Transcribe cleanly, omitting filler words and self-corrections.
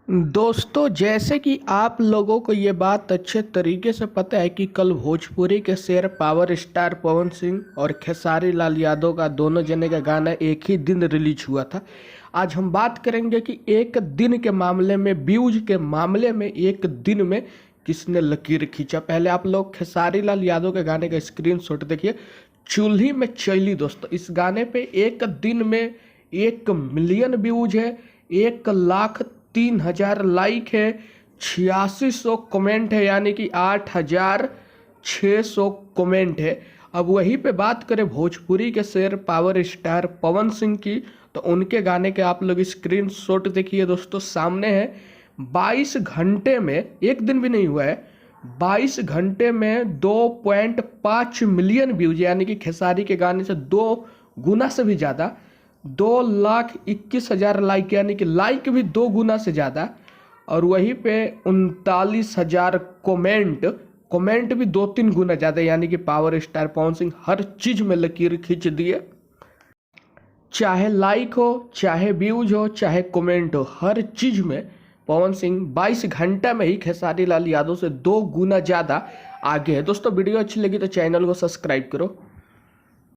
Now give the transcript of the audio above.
दोस्तों, जैसे कि आप लोगों को ये बात अच्छे तरीके से पता है कि कल भोजपुरी के शेर पावर स्टार पवन सिंह और खेसारी लाल यादव का दोनों जने का गाना एक ही दिन रिलीज हुआ था। आज हम बात करेंगे कि एक दिन के मामले में, व्यूज के मामले में एक दिन में किसने लकीर खींचा। पहले आप लोग खेसारी लाल यादव के गाने का स्क्रीनशॉट देखिए। चूल्ही में चैली दोस्तों, इस गाने पे एक दिन में 1 मिलियन व्यूज है, 1,03,000 लाइक है, 8600 कमेंट है, यानी कि 8600 कमेंट है। अब वहीं पे बात करें भोजपुरी के शेर पावर स्टार पवन सिंह की, तो उनके गाने के आप लोग स्क्रीनशॉट देखिए दोस्तों, सामने है। 22 घंटे में, एक दिन भी नहीं हुआ है, 22 घंटे में 2.5 मिलियन व्यूज, यानी कि खेसारी के गाने से 2 गुना से भी ज़्यादा, 2,21,000 लाइक, यानी कि लाइक भी 2 गुना से ज़्यादा। और वहीं पे 39,000 कमेंट भी 2-3 गुना ज़्यादा, यानी कि पावर स्टार पवन सिंह हर चीज़ में लकीर खींच दिए। चाहे लाइक हो, चाहे व्यूज हो, चाहे कमेंट हो, हर चीज़ में पवन सिंह 22 घंटा में ही खेसारी लाल यादव से 2 गुना ज़्यादा आगे है। दोस्तों, वीडियो अच्छी लगी तो चैनल को सब्सक्राइब करो।